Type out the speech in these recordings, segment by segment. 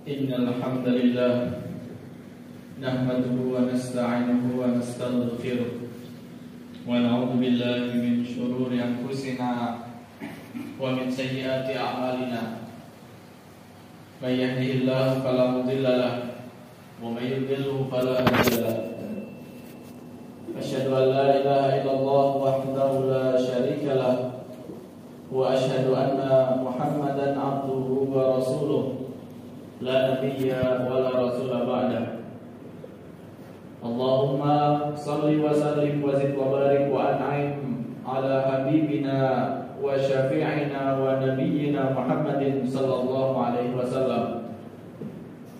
Innal hamdalillah nahmaduhu wa nasta'inuhu wa nastaghfiruh wa na'udzu billahi min shururi anfusina wa min sayyiati a'malina. May yahdihillahu fala mudilla lahu wa may yudlil fala hadiya lahu. Asyhadu an la ilaha illallah wahdahu la syarika lahu wa asyhadu anna Muhammadan abduhu wa rasuluh la nabiyya wa la rasula ba'da. Allahumma salli wa sallim wa zid wa barik wa an'im ala habibina wa syafi'ina wa nabiyyina Muhammadin sallallahu alaihi wasallam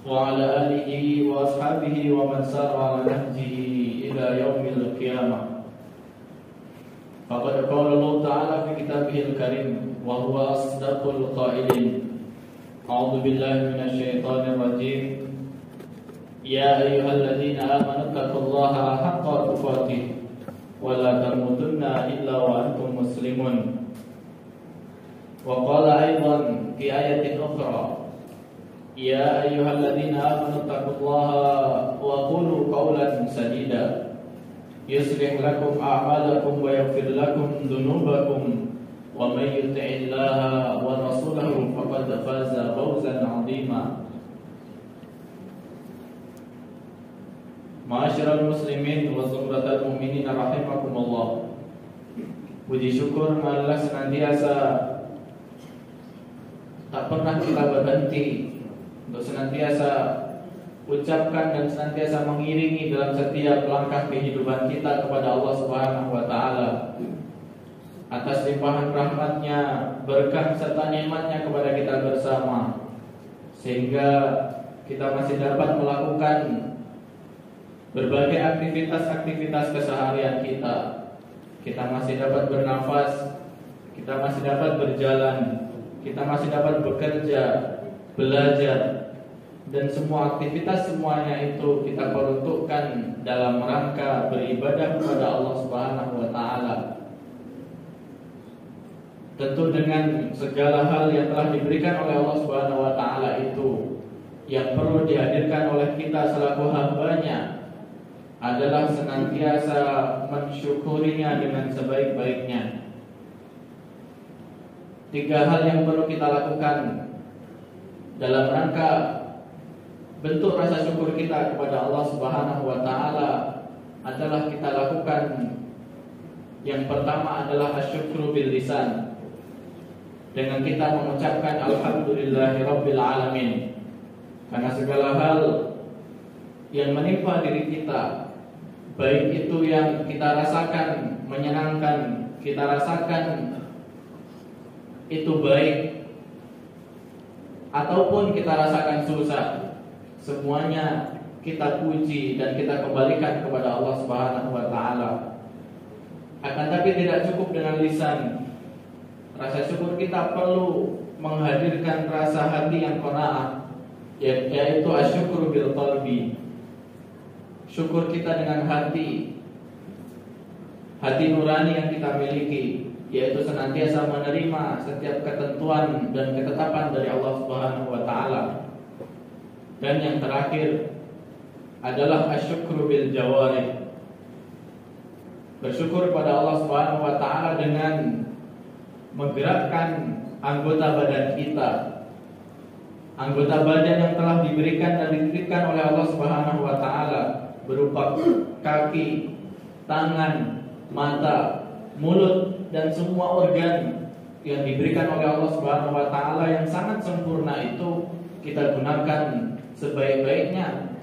wa ala alihi wa ashabihi wa man sara ala nahjihi ila yaumil qiyamah. Faqad qala Allah ta'ala fi kitabihil karim wa huwa asdaqul qailin. A'udzu billahi minasyaitonir rajim. Ya ayyuhalladzina amanu taqullaha haqqa tuqatih wa la tamutunna illa wa antum muslimun. Wa qala aidan fi ayatin ukhra, ya ayyuhalladzina amanu taqullaha wa qulu qawlan sadida yuslih lakum a'malakum wa yaghfir lakum dhunubakum wa may yuti'illaha wa rasulahu faqad faza fawzan 'azima. Ma'asyiral muslimin wa zumratal mu'minin rahimakumullah. Puji syukur Allah senantiasa tak pernah kita berhenti untuk senantiasa ucapkan dan senantiasa mengiringi dalam setiap langkah kehidupan kita kepada Allah Subhanahu wa taala atas limpahan rahmatnya, berkah serta nikmatnya kepada kita bersama, sehingga kita masih dapat melakukan berbagai aktivitas-aktivitas keseharian kita. Kita masih dapat bernafas, kita masih dapat berjalan, kita masih dapat bekerja, belajar, dan semua aktivitas semuanya itu kita peruntukkan dalam rangka beribadah kepada Allah Subhanahu wa taala. Tentu dengan segala hal yang telah diberikan oleh Allah Subhanahu wa taala itu, yang perlu dihadirkan oleh kita selaku hambanya adalah senantiasa mensyukurinya dengan sebaik-baiknya. 3 hal yang perlu kita lakukan dalam rangka bentuk rasa syukur kita kepada Allah Subhanahu wa taala adalah kita lakukan. Yang pertama adalah asyukru bil lisan, dengan kita mengucapkan alhamdulillahirabbil alamin, karena segala hal yang menimpa diri kita, baik itu yang kita rasakan menyenangkan, kita rasakan itu baik, ataupun kita rasakan susah, semuanya kita puji dan kita kembalikan kepada Allah Subhanahu wa taala. Akan tapi tidak cukup dengan lisan. Rasa syukur kita perlu menghadirkan rasa hati yang qanaah, yaitu asyukru bil qalbi. Syukur kita dengan hati nurani yang kita miliki, yaitu senantiasa menerima setiap ketentuan dan ketetapan dari Allah Subhanahu wa taala. Dan yang terakhir adalah asyukru bil jawarih. Bersyukur kepada Allah Subhanahu wa taala dengan menggerakkan anggota badan kita. Anggota badan yang telah diberikan dan dititipkan oleh Allah Subhanahu wa taala berupa kaki, tangan, mata, mulut, dan semua organ yang diberikan oleh Allah Subhanahu wa taala yang sangat sempurna itu kita gunakan sebaik-baiknya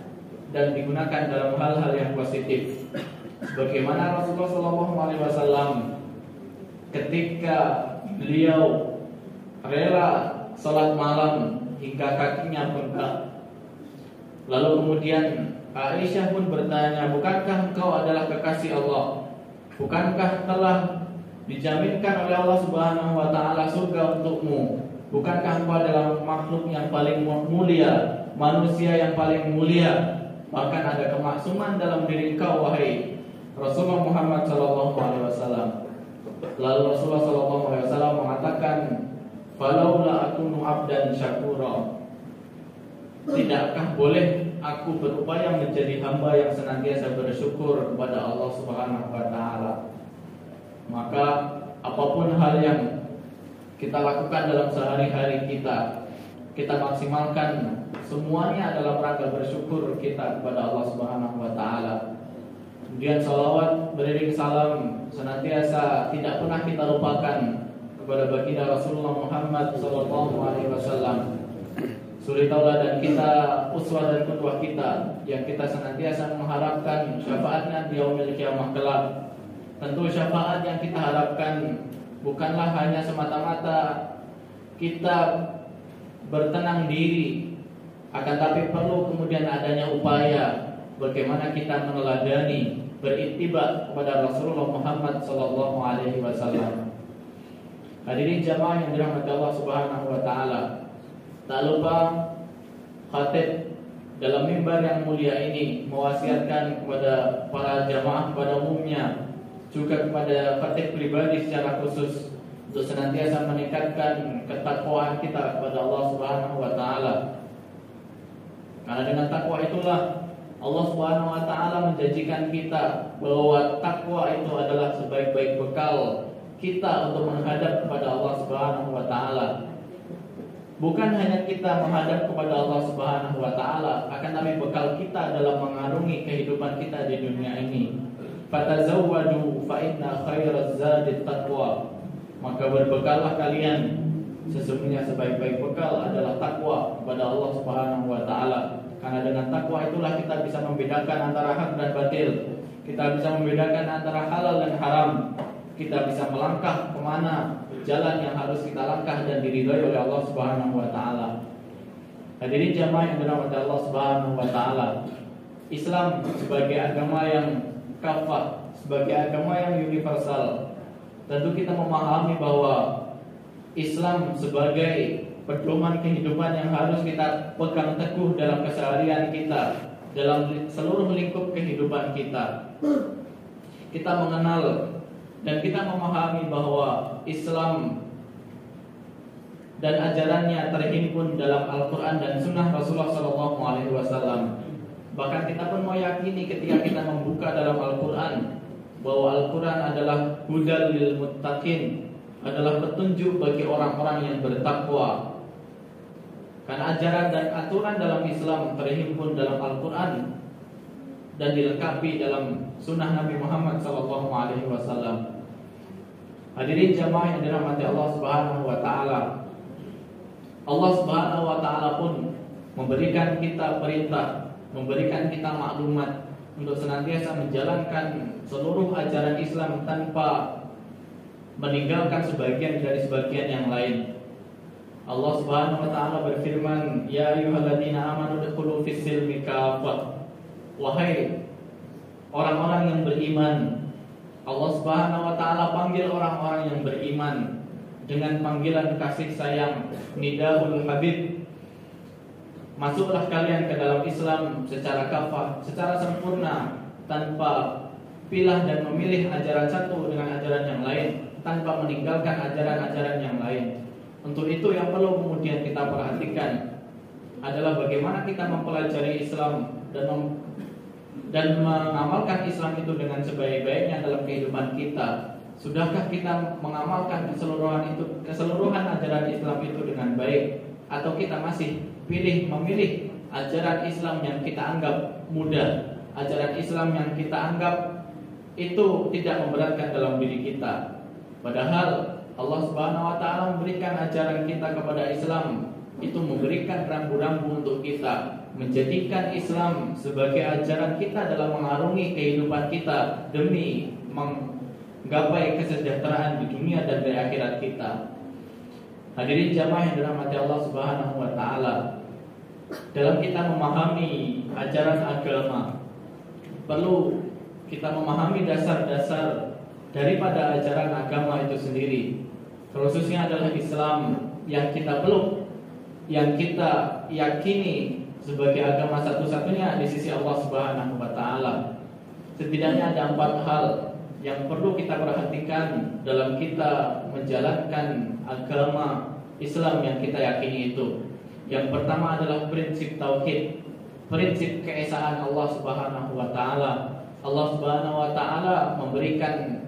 dan digunakan dalam hal-hal yang positif. Bagaimana Rasulullah SAW ketika beliau rela salat malam hingga kakinya bengkak, lalu kemudian Aisyah pun bertanya, bukankah engkau adalah kekasih Allah? Bukankah telah dijaminkan oleh Allah Subhanahu wa taala surga untukmu? Bukankah engkau adalah makhluk yang paling mulia, manusia yang paling mulia? Bahkan ada kemaksuman dalam diri engkau, wahai Rasulullah Muhammad SAW. Lalu Rasulullah SAW mengatakan, "Falaula akunu abdan syakura." tidakkah boleh aku berupaya menjadi hamba yang senantiasa bersyukur kepada Allah Subhanahu wa taala? Maka apapun hal yang kita lakukan dalam sehari-hari kita maksimalkan semuanya adalah rangka bersyukur kita kepada Allah Subhanahu wa taala. Kemudian salawat beriring salam senantiasa tidak pernah kita lupakan kepada baginda Rasulullah Muhammad sallallahu alaihi wasallam. Suri tauladan kita, uswah dan qudwah kita yang kita senantiasa mengharapkan syafaatnya di yaumil qiyamah kelak. Tentu syafaat yang kita harapkan bukanlah hanya semata-mata kita bertenang diri, akan tapi perlu kemudian adanya upaya bagaimana kita meneladani berittiba kepada Rasulullah Muhammad sallallahu alaihi wasallam. Hadirin jamaah yang dirahmati Allah Subhanahu wa taala, tak lupa khatib dalam mimbar yang mulia ini mewasiatkan kepada para jamaah pada umumnya, juga kepada khatib pribadi secara khusus untuk senantiasa meningkatkan ketakwaan kita kepada Allah Subhanahu wa taala. Karena dengan takwa itulah Allah Subhanahu wa taala menjanjikan kita bahwa takwa itu adalah sebaik-baik bekal kita untuk menghadap kepada Allah Subhanahu wa taala. Bukan hanya kita menghadap kepada Allah Subhanahu wa taala, akan tapi bekal kita dalam mengarungi kehidupan kita di dunia ini. Fatazawwadu fa inna khairaz zadi taqwa. Maka berbekallah kalian, sesungguhnya sebaik-baik bekal adalah takwa kepada Allah Subhanahu wa taala. Karena dengan takwa itulah kita bisa membedakan antara hak dan batil. Kita bisa membedakan antara halal dan haram. Kita bisa melangkah kemana jalan yang harus kita langkah dan diridhai oleh Allah Subhanahu wa taala. Hadirin jamaah yang dirahmati Allah Subhanahu wa taala, Islam sebagai agama yang kafah, sebagai agama yang universal, tentu kita memahami bahwa Islam sebagai pedoman kehidupan yang harus kita pegang teguh dalam keseharian kita, dalam seluruh lingkup kehidupan kita. Kita mengenal dan kita memahami bahwa Islam dan ajarannya terhimpun dalam Al-Quran dan Sunnah Rasulullah SAW. Bahkan kita pun meyakini ketika kita membuka dalam Al-Quran bahwa Al-Quran adalah hudal lil muttaqin, adalah petunjuk bagi orang-orang yang bertakwa. Karena ajaran dan aturan dalam Islam terhimpun dalam Al-Quran dan dilengkapi dalam Sunnah Nabi Muhammad SAW. Hadirin jamaah yang dirahmati Allah Subhanahu wa taala, Allah Subhanahu wa taala pun memberikan kita perintah, memberikan kita maklumat untuk senantiasa menjalankan seluruh ajaran Islam tanpa meninggalkan sebagian dari sebagian yang lain. Allah Subhanahu wa taala berfirman, "Ya ayyuhalladzina amanu udkhulu fis-silmi kafah." Wahai orang-orang yang beriman, Allah Subhanahu wa taala panggil orang-orang yang beriman dengan panggilan kasih sayang, nidahul habib. Masuklah kalian ke dalam Islam secara kafah, secara sempurna, tanpa pilah dan memilih ajaran satu dengan ajaran yang lain, tanpa meninggalkan ajaran-ajaran yang lain. Untuk itu yang perlu kemudian kita perhatikan adalah bagaimana kita mempelajari Islam dan mengamalkan Islam itu dengan sebaik-baiknya dalam kehidupan kita. Sudahkah kita mengamalkan keseluruhan ajaran Islam itu dengan baik, atau kita masih memilih ajaran Islam yang kita anggap mudah, ajaran Islam yang kita anggap itu tidak memberatkan dalam diri kita. Padahal Allah Subhanahu wa taala memberikan ajaran kita kepada Islam itu memberikan rambu-rambu untuk kita, menjadikan Islam sebagai ajaran kita dalam mengarungi kehidupan kita demi menggapai kesejahteraan di dunia dan di akhirat kita. Hadirin jamaah yang dirahmati Allah Subhanahu wa taala, dalam kita memahami ajaran agama, perlu kita memahami dasar-dasar daripada ajaran agama itu sendiri. Khususnya adalah Islam yang kita peluk, yang kita yakini sebagai agama satu-satunya di sisi Allah Subhanahu wa taala. Setidaknya ada 4 hal yang perlu kita perhatikan dalam kita menjalankan agama Islam yang kita yakini itu. Yang pertama adalah prinsip tauhid, prinsip keesaan Allah Subhanahu wa taala. Allah Subhanahu wa taala memberikan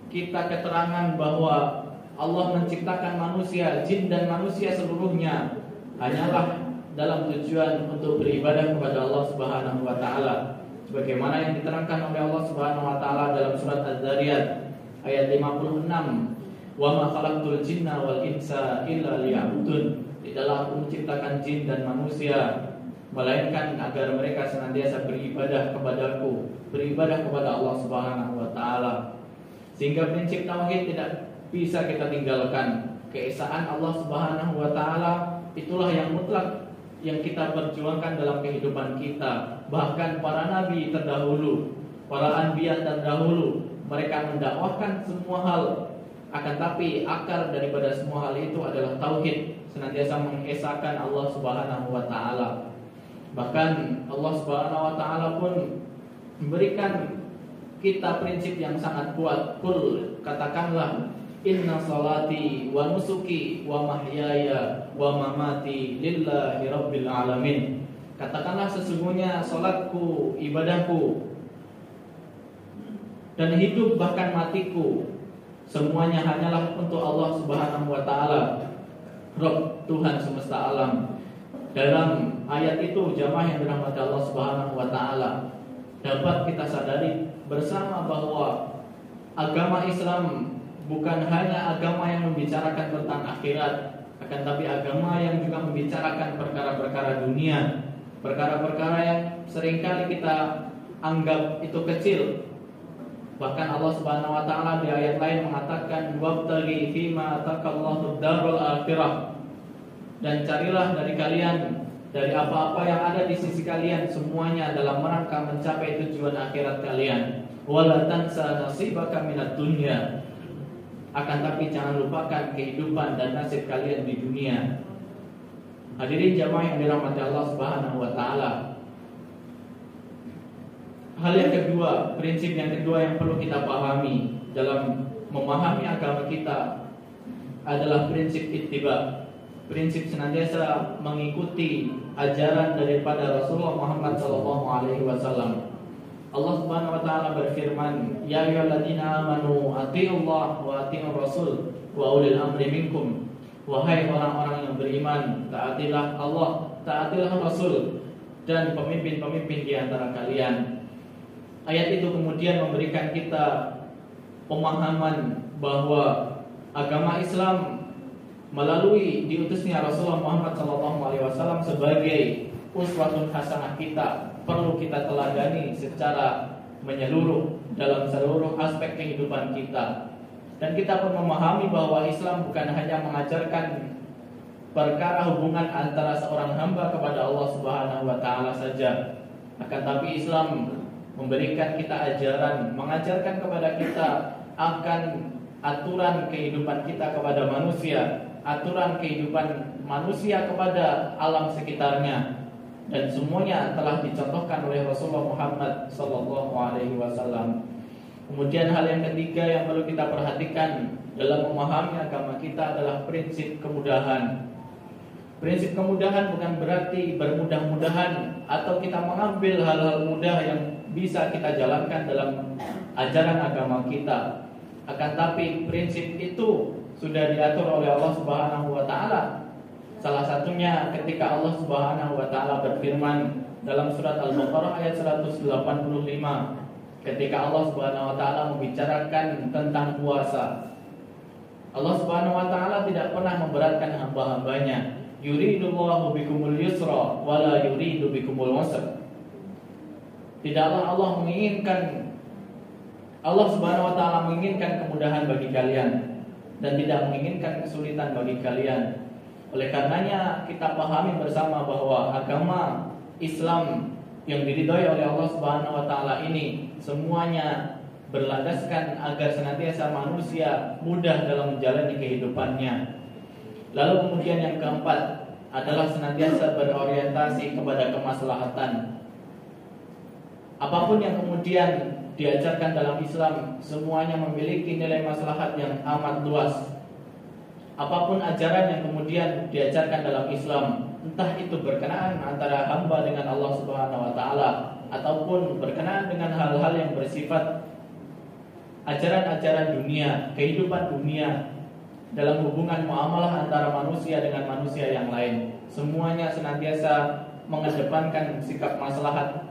kita keterangan bahwa Allah menciptakan manusia, jin dan manusia seluruhnya hanyalah dalam tujuan untuk beribadah kepada Allah Subhanahu wa taala. Sebagaimana yang diterangkan oleh Allah Subhanahu wa taala dalam surat Az-Zariyat ayat 56, "Wa ma khalaqtul jinna wal insa illa liya'budun." Tidaklah aku menciptakan jin dan manusia melainkan agar mereka senantiasa beribadah kepadaku, beribadah kepada Allah Subhanahu wa taala. Sehingga prinsip tauhid tidak bisa kita tinggalkan. Keesaan Allah Subhanahu wa taala itulah yang mutlak yang kita perjuangkan dalam kehidupan kita. Bahkan para nabi terdahulu, para anbiya terdahulu, mereka mendakwahkan semua hal. Akan tapi akar daripada semua hal itu adalah tauhid, senantiasa mengesahkan Allah Subhanahu wa taala. Bahkan Allah Subhanahu wa taala pun memberikan kita prinsip yang sangat kuat. Qul, katakanlah, inna salati wa nusuki wa mahyaya wa mamati lillahi rabbil alamin. Katakanlah sesungguhnya salatku, ibadahku, dan hidup bahkan matiku semuanya hanyalah untuk Allah Subhanahu wa taala, Rabb, Tuhan semesta alam. Dalam ayat itu jamaah yang dirahmati Allah Subhanahu wa taala, dapat kita sadari bersama bahwa agama Islam bukan hanya agama yang membicarakan tentang akhirat, akan tapi agama yang juga membicarakan perkara-perkara dunia, perkara-perkara yang seringkali kita anggap itu kecil. Bahkan Allah Subhanahu wa taala di ayat lain mengatakan, "Wabtaghi fima ataqallahu ad-darul akhirah." Dan carilah dari kalian, dari apa-apa yang ada di sisi kalian, semuanya dalam rangka mencapai tujuan akhirat kalian. Wala tansa nasibaka minad dunya. Akan tapi jangan lupakan kehidupan dan nasib kalian di dunia. Hadirin jamaah yang dirahmati Allah Subhanahu wa taala. Hal yang kedua, prinsip yang kedua yang perlu kita pahami dalam memahami agama kita adalah prinsip ittiba. Prinsip senantiasa mengikuti ajaran daripada Rasulullah Muhammad SAW. Allah Subhanahu wa taala berfirman, "Ya ayyuhalladzina amanu atti'ullaha wa atti'ur rasul wa ulil amri minkum." Wahai orang-orang yang beriman, taatilah Allah, taatilah Rasul dan pemimpin-pemimpin di antara kalian. Ayat itu kemudian memberikan kita pemahaman bahwa agama Islam melalui diutusnya Rasulullah Muhammad SAW sebagai uswatun hasanah kita, perlu kita teladani secara menyeluruh dalam seluruh aspek kehidupan kita. Dan kita pun memahami bahwa Islam bukan hanya mengajarkan perkara hubungan antara seorang hamba kepada Allah Subhanahu wa taala saja, akan tapi Islam memberikan kita ajaran, mengajarkan kepada kita akan aturan kehidupan kita kepada manusia, aturan kehidupan manusia kepada alam sekitarnya, dan semuanya telah dicontohkan oleh Rasulullah Muhammad SAW. Kemudian hal yang ketiga yang perlu kita perhatikan dalam memahami agama kita adalah prinsip kemudahan. Prinsip kemudahan bukan berarti bermudah-mudahan atau kita mengambil hal-hal mudah yang bisa kita jalankan dalam ajaran agama kita. Akan tapi prinsip itu sudah diatur oleh Allah Subhanahu wa taala. Salah satunya ketika Allah Subhanahu wa taala berfirman dalam surat Al-Baqarah ayat 185, ketika Allah Subhanahu wa taala membicarakan tentang puasa. Allah Subhanahu wa taala tidak pernah memberatkan hamba-hambanya. Yuridullahu bikumul yusra wa la yuridu bikumul usra. Tidaklah Allah Subhanahu wa taala menginginkan kemudahan bagi kalian dan tidak menginginkan kesulitan bagi kalian. Oleh karenanya kita pahami bersama bahwa agama Islam yang diridhoi oleh Allah Subhanahu wa taala ini semuanya berlandaskan agar senantiasa manusia mudah dalam menjalani kehidupannya. Lalu kemudian yang keempat adalah senantiasa berorientasi kepada kemaslahatan. Apapun yang kemudian diajarkan dalam Islam semuanya memiliki nilai maslahat yang amat luas. apapun ajaran yang kemudian diajarkan dalam Islam, entah itu berkenaan antara hamba dengan Allah Subhanahu wa taala ataupun berkenaan dengan hal-hal yang bersifat ajaran-ajaran dunia, kehidupan dunia dalam hubungan muamalah antara manusia dengan manusia yang lain, semuanya senantiasa mengedepankan sikap maslahat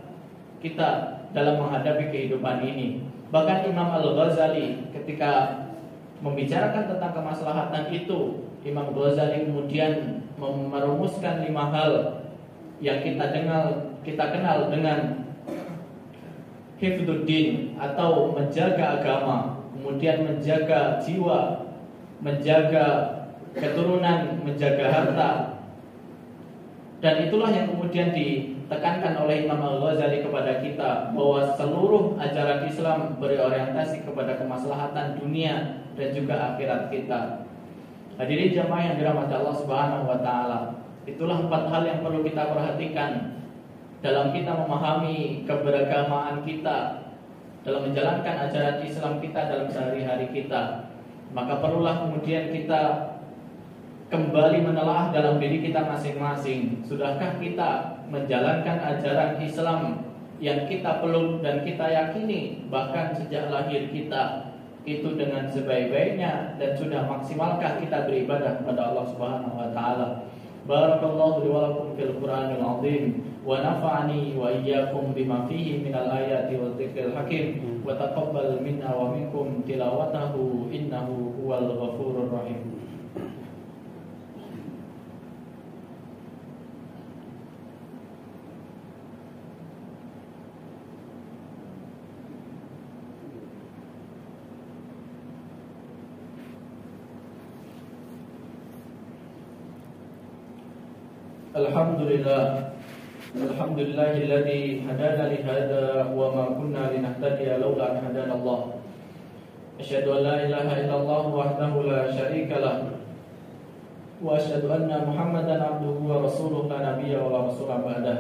kita dalam menghadapi kehidupan ini. Bahkan Imam Al-Ghazali ketika membicarakan tentang kemaslahatan itu, Imam Ghazali kemudian merumuskan 5 hal yang kita kenal dengan hifdzuddin atau menjaga agama, kemudian menjaga jiwa, menjaga keturunan, menjaga harta. Dan itulah yang kemudian ditekankan oleh Imam Al-Ghazali kepada kita, bahwa seluruh ajaran Islam berorientasi kepada kemaslahatan dunia dan juga akhirat kita. Hadirin jamaah yang dirahmati Allah Subhanahu wa taala, itulah 4 hal yang perlu kita perhatikan dalam kita memahami keberagamaan kita, dalam menjalankan ajaran Islam kita dalam sehari-hari kita. Maka perlulah kemudian kita kembali menelaah dalam diri kita masing-masing. Sudahkah kita menjalankan ajaran Islam yang kita peluk dan kita yakini bahkan sejak lahir kita itu dengan sebaik-baiknya, dan sudah maksimalkah kita beribadah kepada Allah Subhanahu wa taala? Barakallahu li wa lakum fil Qur'anil azim wa nafa'ani wa iyyakum bima fihi minal ayati wa dzikril hakim wa taqabbal minna wa minkum tilawatahu innahu huwal ghafurur rahim. Alhamdulillahilladzi hadana li hadza wa ma kunna linahtadiya laula an hadana Allah. Asyhadu an la ilaha illallah wahdahu la syarika lah wa asyhadu anna Muhammadan abduhu wa rasuluhu la nabiyya wa la rasula ba'dah.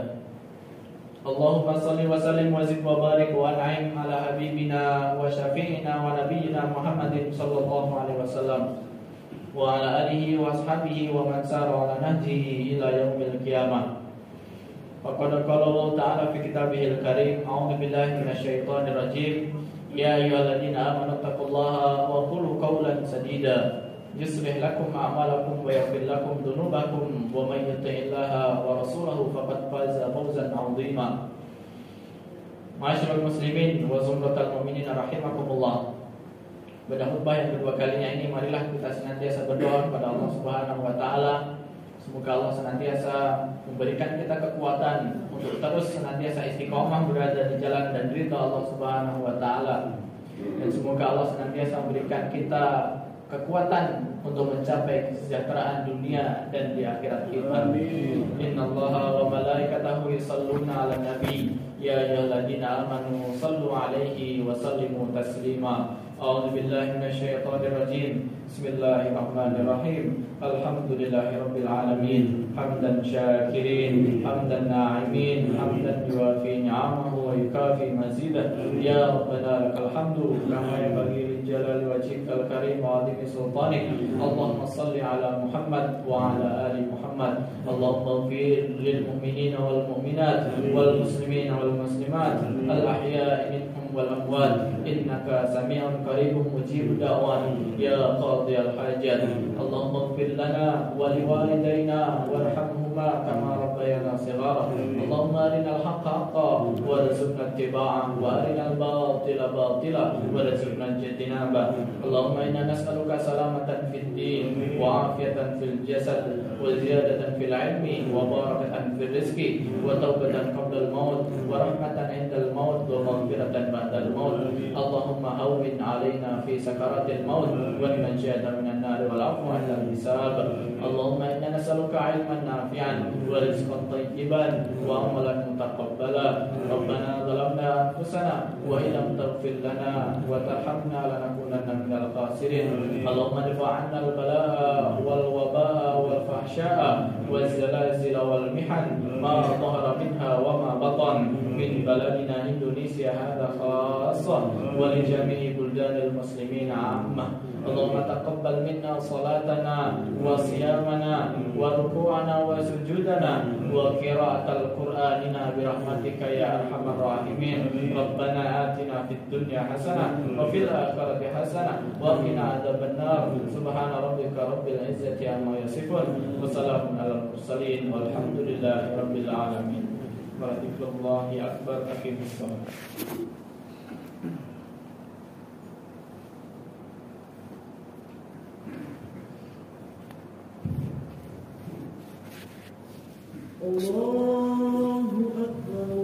Allahumma shalli wa sallim wa zid wa barik wa an'im ala habibina wa syafi'ina wa nabiyyina Muhammadin sallallahu alaihi wasallam wa ala alihi wa ashabihi wa man sara ala nahjihi ila yaumil qiyamah. Faqad qala Allah ta'ala fi kitabihil karim, a'udzu billahi minasyaitonir rajim, ya ayyuhalladzina amanu taqullaha wa qulu qawlan sadida yuslih lakum a'malakum wa yaghfir lakum dhunubakum wa may yuti'illaha wa rasulahu faqad faza fawzan 'azima. Ma'asyiral muslimin wa zumratal mu'minin rahimakumullah. Pada khutbah yang kedua kalinya ini, marilah kita senantiasa berdoa kepada Allah Subhanahu wa taala. Semoga Allah senantiasa memberikan kita kekuatan untuk terus senantiasa istiqomah berada di jalan dan ridha Allah Subhanahu wa taala. Dan semoga Allah senantiasa memberikan kita kekuatan untuk mencapai kesejahteraan dunia dan di akhirat kita. Amin. Innallaha wa malaikatahu yusholluna 'alan nabi ya ayyuhalladzina amanu shallu 'alaihi wa sallimu taslima. A'udzu billahi minasyaitonir rajim. Bismillahirrahmanirrahim. Alhamdulillahirabbil alamin. Hamdan syakirin, hamdan na'imin, hamdan yuwafi ni'amahu wa yukafi mazidah. Ya Rabbana lakal hamdu kama yanbaghi li jalali wajhikal karim wa 'azimi sultanik. Allahumma shalli ala Muhammad wa ala ali Muhammad. Allahumma ighfir lil mu'minina wal mu'minat wal muslimina wal muslimat al ahya'i minhum wal amwat innaka sami'un qaribun mujibud da'wat ya qadhiyal hajat. Allahumma ighfir lana wa liwalidayna warhamhuma kama rabbayana shighara. Allahumma arinal haqqa haqqan warzuqna ittiba'ah wa arinal batila batila warzuqna ijtinabah. Allahumma inna nas'aluka salamatan fid din wa afiyatan fil jasad wa ziyadatan fil ilmi wa barakatan fil rizqi wa taubatan qabla al maut wa rahmatan indal maut wa maghfiratan ba'dal maut. Allahumma hawwin 'alaina fi sakaratil maut wa najata minan nar wal 'afwa 'inda al-hisab. Allahumma inna nas'aluka 'ilman nafi'an wa rizqan thayyiban wa amalan mutaqabbala. Rabbana zalamna anfusana wa illam taghfir lana wa tarhamna lanakunanna minal khasirin. Allahumma dfa' 'anna al-balaa'a wal wabaa'a wal fahsyaa'a waz zalazila wal mihan ma dhahara minha wa ma batan min baladina Indonesia hadha khassah wa li jami'i buldanil muslimin 'ammah. Allahumma taqabbal minna salatana wa siyamana wa ruku'ana wa sujudana wa qira'atal qur'anina bi rahmatika ya arhamar rahimin. Rabbana atina fid dunya hasanah wa fil akhirati hasanah wa qina adzabannar. Subhana rabbika rabbil izzati amma yasifun wa salamun alal mursalin walhamdulillahi rabbil alamin. Walhamdulillahi akbar. Aqimus shalah. Allahu Akbar.